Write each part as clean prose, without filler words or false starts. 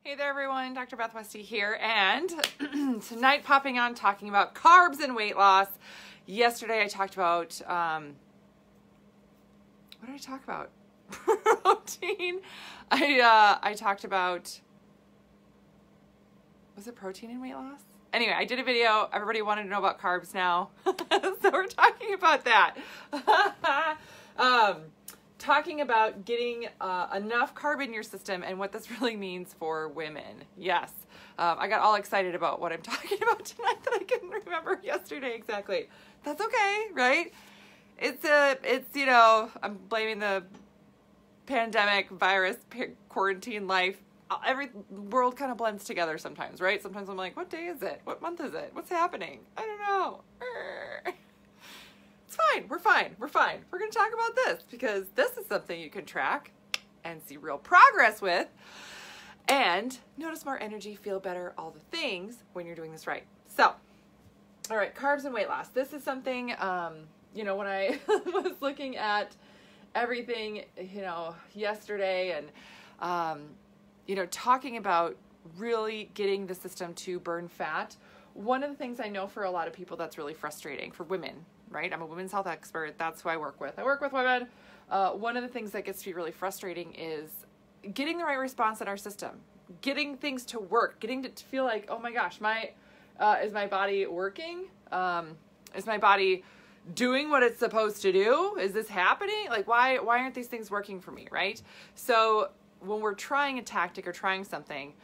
Hey there everyone, Dr. Beth Westy here, and tonight popping on talking about carbs and weight loss. Yesterday I talked about, what did I talk about? Protein. I talked about, was it protein and weight loss? Anyway, I did a video, everybody wanted to know about carbs now, so we're talking about that. Talking about getting enough carb in your system and what this really means for women. Yes, I got all excited about what I'm talking about tonight that I couldn't remember yesterday exactly. That's okay, right? It's you know, I'm blaming the pandemic, virus, quarantine life. Every world kind of blends together sometimes, right? Sometimes I'm like, what day is it? What month is it? What's happening? I don't know. It's fine. We're fine. We're fine. We're going to talk about this because this is something you can track and see real progress with and notice more energy, feel better, all the things when you're doing this right. So, all right, carbs and weight loss. This is something, you know, when I was looking at everything, you know, yesterday and, you know, talking about really getting the system to burn fat, one of the things I know for a lot of people that's really frustrating for women, right? I'm a women's health expert. That's who I work with. I work with women. One of the things that gets to be really frustrating is getting the right response in our system, getting things to work, getting to feel like, oh my gosh, is my body working? Is my body doing what it's supposed to do? Is this happening? Like, why aren't these things working for me, right? So when we're trying a tactic or trying something,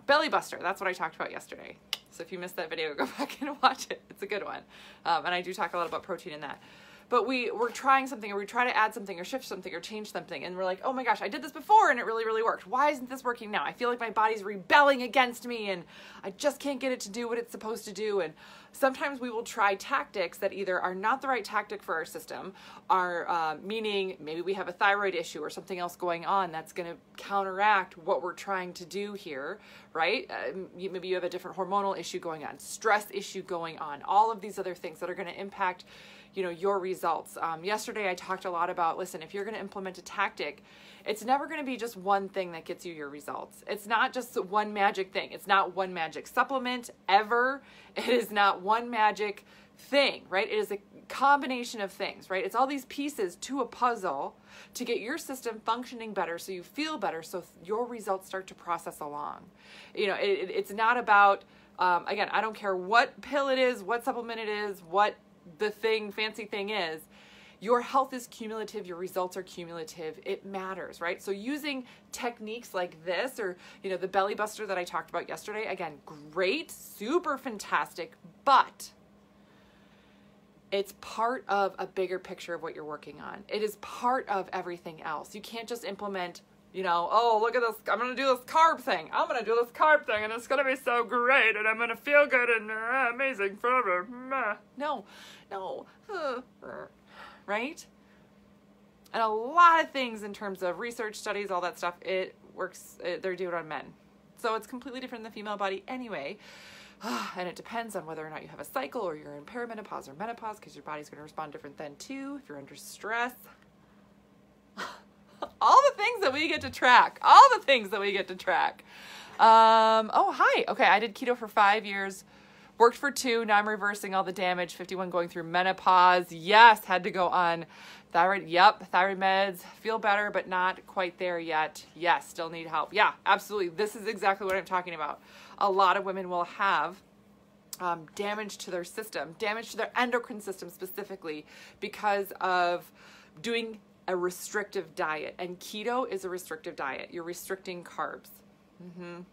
belly buster, that's what I talked about yesterday. So if you missed that video, go back and watch it. It's a good one. And I do talk a lot about protein in that. But we're trying something, or we try to add something or shift something or change something, and we're like, oh my gosh, I did this before and it really, really worked. Why isn't this working now? I feel like my body's rebelling against me and I just can't get it to do what it's supposed to do. And sometimes we will try tactics that either are not the right tactic for our system, are meaning maybe we have a thyroid issue or something else going on that's going to counteract what we're trying to do here, right? Maybe you have a different hormonal issue going on, stress issue going on, all of these other things that are going to impact, you know, your results. Yesterday I talked a lot about, listen, if you're going to implement a tactic, it's never going to be just one thing that gets you your results. It's not just one magic thing. It's not one magic supplement ever. It is not one magic thing, right? It is a combination of things, right? It's all these pieces to a puzzle to get your system functioning better so you feel better, so your results start to process along. You know, it's not about, again, I don't care what pill it is, what supplement it is, what the fancy thing is, your health is cumulative, your results are cumulative, it matters, right? So using techniques like this, or, you know, the belly buster that I talked about yesterday, again, great, super fantastic, but it's part of a bigger picture of what you're working on. It is part of everything else. You can't just implement, you know, oh, look at this, I'm going to do this carb thing. I'm going to do this carb thing, and it's going to be so great, and I'm going to feel good and amazing forever. No, right? And a lot of things in terms of research, studies, all that stuff, it works, they're doing it on men. So it's completely different than the female body anyway. And it depends on whether or not you have a cycle or you're in perimenopause or menopause, because your body's going to respond different then too, if you're under stress. All the things that we get to track. Oh, hi. Okay, I did keto for 5 years. Worked for 2. Now I'm reversing all the damage. 51 going through menopause. Yes, had to go on thyroid. Yep, thyroid meds. Feel better, but not quite there yet. Yes, still need help. Yeah, absolutely. This is exactly what I'm talking about. A lot of women will have damage to their system, damage to their endocrine system specifically because of doing a restrictive diet. And keto is a restrictive diet. You're restricting carbs.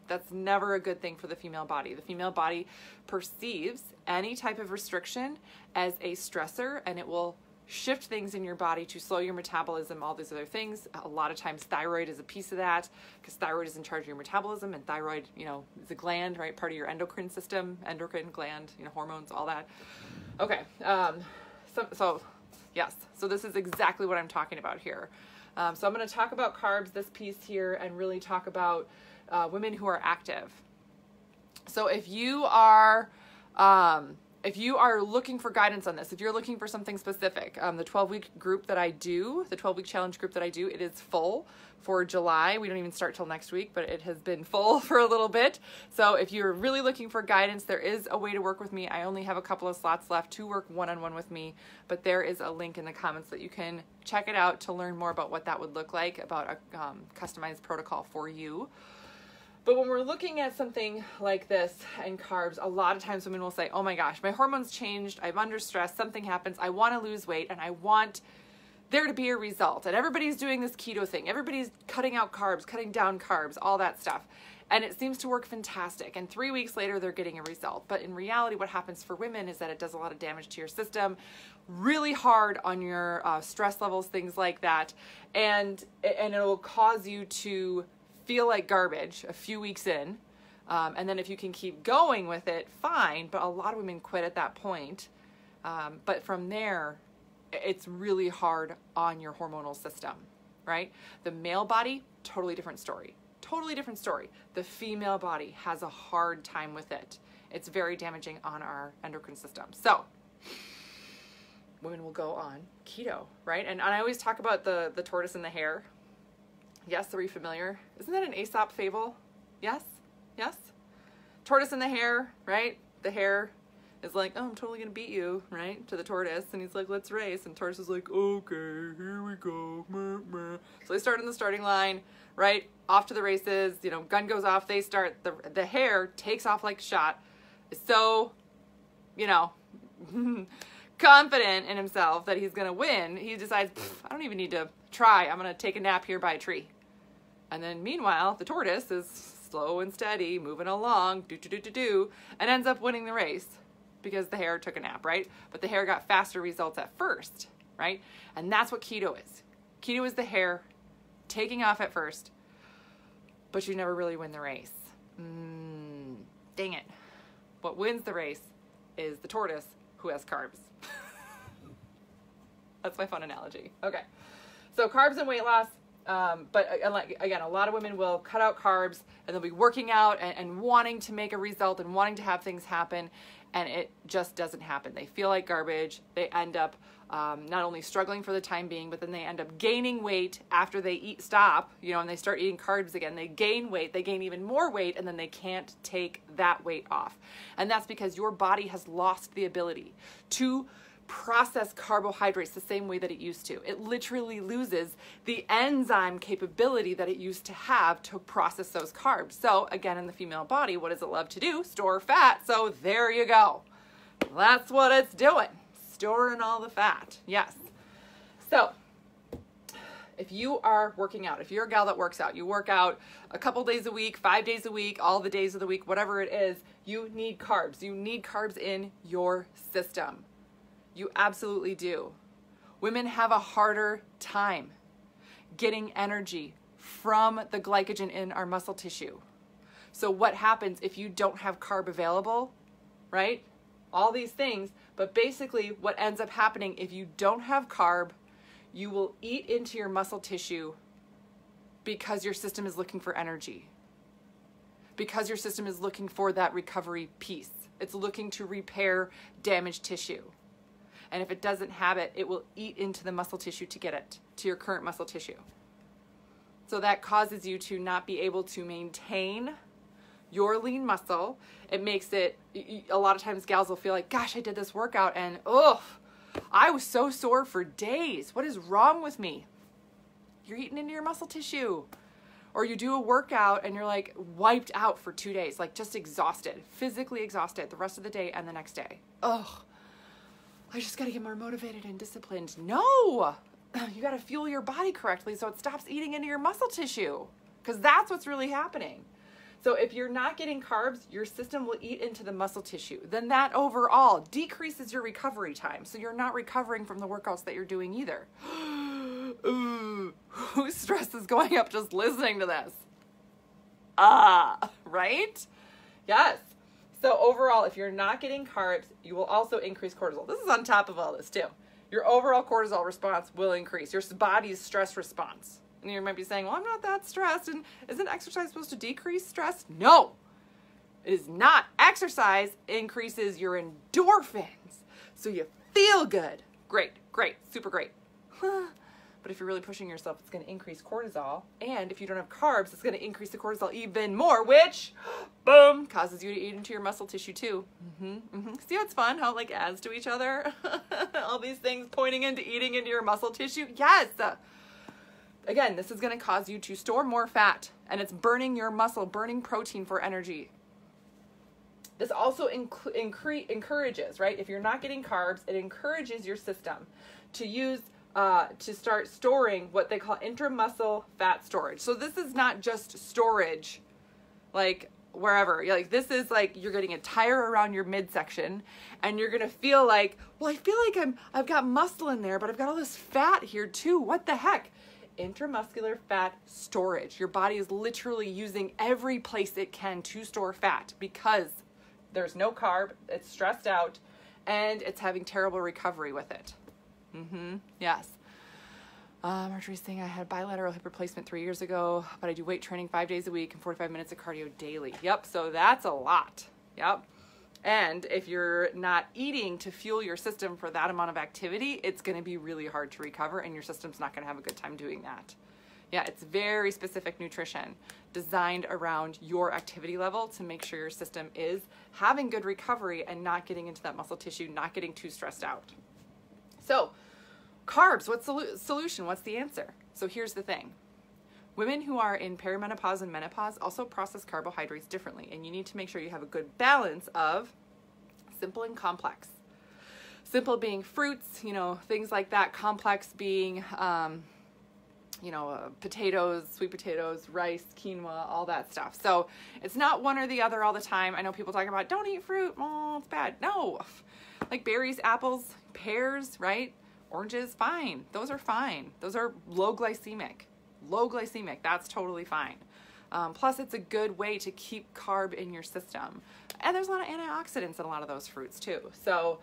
That's never a good thing for the female body. The female body perceives any type of restriction as a stressor, and it will shift things in your body to slow your metabolism, all these other things. A lot of times thyroid is a piece of that, because thyroid is in charge of your metabolism, and thyroid, you know, is a gland, right? Part of your endocrine system, endocrine gland, you know, hormones, all that. Okay. So yes, so this is exactly what I'm talking about here. So I'm going to talk about carbs, this piece here, and really talk about women who are active. So if you are if you are looking for guidance on this, if you're looking for something specific, the 12-week group that I do, the 12-week challenge group that I do, it is full for July. We don't even start till next week, but it has been full for a little bit. So if you're really looking for guidance, there is a way to work with me. I only have a couple of slots left to work one-on-one with me, but there is a link in the comments that you can check it out to learn more about what that would look like, about a customized protocol for you. But when we're looking at something like this and carbs, a lot of times women will say, oh my gosh, my hormones changed, I'm under stress, something happens, I want to lose weight, and I want there to be a result. And everybody's doing this keto thing. Everybody's cutting out carbs, cutting down carbs, all that stuff. And it seems to work fantastic. And 3 weeks later, they're getting a result. But in reality, what happens for women is that it does a lot of damage to your system, really hard on your stress levels, things like that. And it will cause you to feel like garbage a few weeks in, and then if you can keep going with it, fine, but a lot of women quit at that point. But from there, it's really hard on your hormonal system, right? The male body, totally different story. Totally different story. The female body has a hard time with it. It's very damaging on our endocrine system. So women will go on keto, right? And I always talk about the tortoise and the hare. Yes, are you familiar? Isn't that an Aesop fable? Yes? Yes? Tortoise and the hare, right? The hare is like, oh, I'm totally going to beat you, right? To the tortoise. And he's like, let's race. And tortoise is like, okay, here we go. Meh, meh. So they start in the starting line, right? Off to the races. You know, gun goes off. They start. The hare takes off like a shot. Is so, you know, confident in himself that he's going to win. He decides, I don't even need to try. I'm going to take a nap here by a tree. And then meanwhile, the tortoise is slow and steady, moving along, and ends up winning the race because the hare took a nap, right? But the hare got faster results at first, right? And that's what keto is. Keto is the hare taking off at first, but you never really win the race. Dang it. What wins the race is the tortoise who has carbs. That's my fun analogy. Okay. So carbs and weight loss. But again, a lot of women will cut out carbs and they'll be working out and wanting to make a result and wanting to have things happen, and it just doesn't happen. They feel like garbage. They end up not only struggling for the time being, but then they end up gaining weight after they stop, you know, and they start eating carbs again. They gain weight, they gain even more weight, and then they can't take that weight off. And that's because your body has lost the ability to process carbohydrates the same way that it used to. It literally loses the enzyme capability that it used to have to process those carbs. So again, in the female body, what does it love to do? Store fat. So there you go. That's what it's doing. Storing all the fat. Yes. So if you are working out, if you're a gal that works out, you work out a couple days a week, 5 days a week, all the days of the week, whatever it is, you need carbs. You need carbs in your system. You absolutely do. Women have a harder time getting energy from the glycogen in our muscle tissue. So what happens if you don't have carb available, right? All these things, but basically what ends up happening if you don't have carb, you will eat into your muscle tissue because your system is looking for energy. Because your system is looking for that recovery piece. It's looking to repair damaged tissue. And if it doesn't have it, it will eat into the muscle tissue to get it, to your current muscle tissue. So that causes you to not be able to maintain your lean muscle. It makes it, a lot of times gals will feel like, gosh, I did this workout and I was so sore for days. What is wrong with me? You're eating into your muscle tissue. Or you do a workout and you're like wiped out for 2 days, like just exhausted, physically exhausted the rest of the day and the next day. I just got to get more motivated and disciplined. No, you got to fuel your body correctly so it stops eating into your muscle tissue, because that's what's really happening. So if you're not getting carbs, your system will eat into the muscle tissue. Then that overall decreases your recovery time. So you're not recovering from the workouts that you're doing either. Ooh, whose stress is going up just listening to this? Right? Yes. So overall, if you're not getting carbs, you will also increase cortisol. This is on top of all this too. Your overall cortisol response will increase. Your body's stress response. And you might be saying, well, I'm not that stressed. And isn't exercise supposed to decrease stress? No. It is not. Exercise increases your endorphins, so you feel good. Great, great, super great. But if you're really pushing yourself, it's going to increase cortisol. And if you don't have carbs, it's going to increase the cortisol even more, which, boom, causes you to eat into your muscle tissue too. See how it's fun? How it like adds to each other? All these things pointing into eating into your muscle tissue. Yes. Again, this is going to cause you to store more fat, and it's burning your muscle, burning protein for energy. This also encourages, right? If you're not getting carbs, it encourages your system to use to start storing what they call intramuscle fat storage. So this is not just storage, like wherever. Like this is like you're getting a tire around your midsection, and you're gonna feel like, well, I feel like I've got muscle in there, but I've got all this fat here too. What the heck? Intramuscular fat storage. Your body is literally using every place it can to store fat because there's no carb, it's stressed out, and it's having terrible recovery with it. Yes. Marjorie's saying I had bilateral hip replacement 3 years ago, but I do weight training 5 days a week and 45 minutes of cardio daily. Yep, so that's a lot. Yep. And if you're not eating to fuel your system for that amount of activity, it's going to be really hard to recover, and your system's not going to have a good time doing that. Yeah, it's very specific nutrition designed around your activity level to make sure your system is having good recovery and not getting into that muscle tissue, not getting too stressed out. So, carbs, what's the solution? What's the answer? So here's the thing. Women who are in perimenopause and menopause also process carbohydrates differently, and you need to make sure you have a good balance of simple and complex. Simple being fruits, things like that. Complex being, potatoes, sweet potatoes, rice, quinoa, all that stuff. So it's not one or the other all the time. I know people talk about, don't eat fruit. Oh, it's bad. No. Like berries, apples, pears, right? Oranges, fine. Those are fine. Those are low glycemic. Low glycemic, that's totally fine. Plus, it's a good way to keep carb in your system. And there's a lot of antioxidants in a lot of those fruits too. So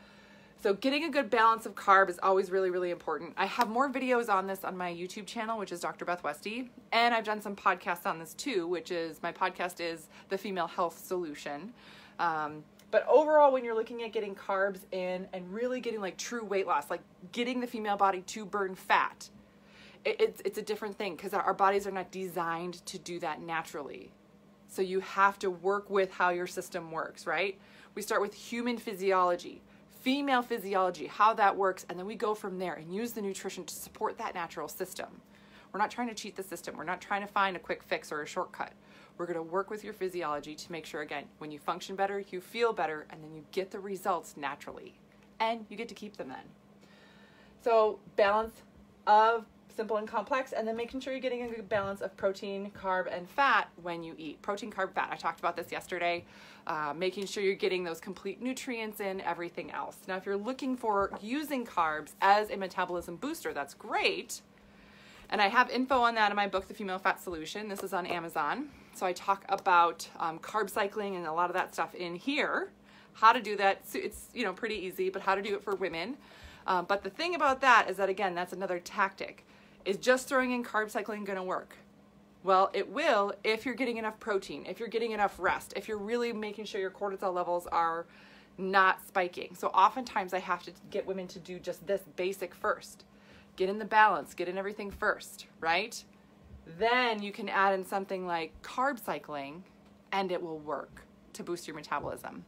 getting a good balance of carb is always really, really important. I have more videos on this on my YouTube channel, which is Dr. Beth Westy. And I've done some podcasts on this too, which is, my podcast is The Female Health Solution. But overall, when you're looking at getting carbs in and really getting like true weight loss, like getting the female body to burn fat, it's a different thing because our bodies are not designed to do that naturally. So you have to work with how your system works, right? We start with human physiology, female physiology, how that works, and then we go from there and use the nutrition to support that natural system. We're not trying to cheat the system. We're not trying to find a quick fix or a shortcut. We're going to work with your physiology to make sure, again, when you function better, you feel better, and then you get the results naturally. And you get to keep them then. So balance of simple and complex, and then making sure you're getting a good balance of protein, carb, and fat when you eat. Protein, carb, fat. I talked about this yesterday. Making sure you're getting those complete nutrients in, everything else. Now, if you're looking for using carbs as a metabolism booster, that's great. And I have info on that in my book, The Female Fat Solution. This is on Amazon. So I talk about carb cycling and a lot of that stuff in here. How to do that. So it's pretty easy, but how to do it for women. But the thing about that is that, again, that's another tactic. Is just throwing in carb cycling going to work? Well, it will if you're getting enough protein, if you're getting enough rest, if you're really making sure your cortisol levels are not spiking. So oftentimes I have to get women to do just this basic first. Get in the balance, get in everything first, right? Then you can add in something like carb cycling and it will work to boost your metabolism.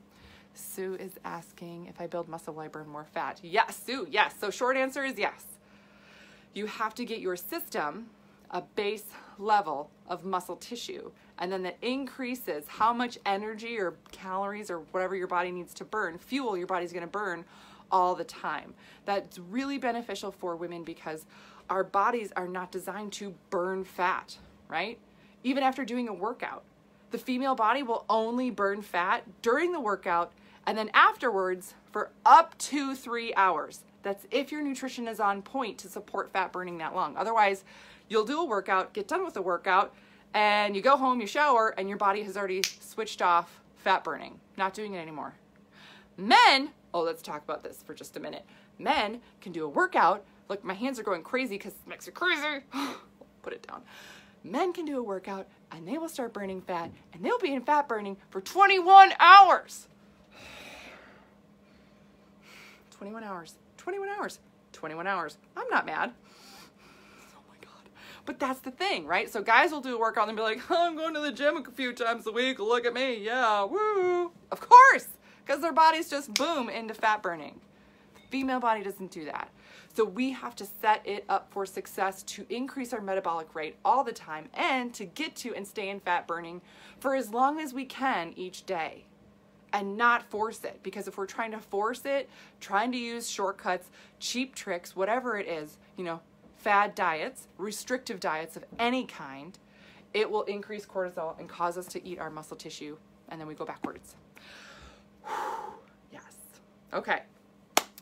Sue is asking if I build muscle, will I burn more fat? Yes, Sue, yes. So short answer is yes. You have to get your system a base level of muscle tissue, and then that increases how much energy or calories or whatever your body needs to burn, fuel your body's going to burn all the time. That's really beneficial for women because our bodies are not designed to burn fat, right? Even after doing a workout, the female body will only burn fat during the workout and then afterwards for up to 3 hours. That's if your nutrition is on point to support fat burning that long. Otherwise, you'll do a workout, get done with the workout, and you go home, you shower, and your body has already switched off fat burning, not doing it anymore. Men, let's talk about this for just a minute. Men can do a workout. Look, my hands are going crazy because it makes you crazy. Put it down. Men can do a workout and they will start burning fat, and they'll be in fat burning for 21 hours. 21 hours, 21 hours, 21 hours. I'm not mad. Oh my God. But that's the thing, right? So guys will do a workout and be like, oh, I'm going to the gym a few times a week. Look at me. Yeah, woo. Of course, because their bodies just boom into fat burning. The female body doesn't do that. So we have to set it up for success to increase our metabolic rate all the time and to get to and stay in fat burning for as long as we can each day and not force it. Because if we're trying to force it, trying to use shortcuts, cheap tricks, whatever it is, you know, fad diets, restrictive diets of any kind, it will increase cortisol and cause us to eat our muscle tissue, and then we go backwards. Yes. Okay.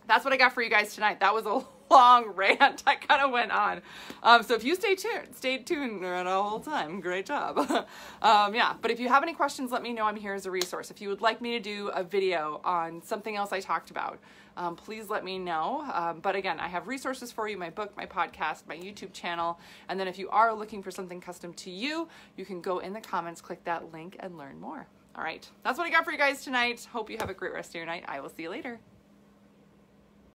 That's what I got for you guys tonight. That was a long rant. I kind of went on. So if you stay tuned the whole time. Great job. Yeah, but if you have any questions, let me know. I'm here as a resource. If you would like me to do a video on something else I talked about, please let me know. But again, I have resources for you, my book, my podcast, my YouTube channel. And then if you are looking for something custom to you, you can go in the comments, click that link, and learn more. All right, that's what I got for you guys tonight. Hope you have a great rest of your night. I will see you later.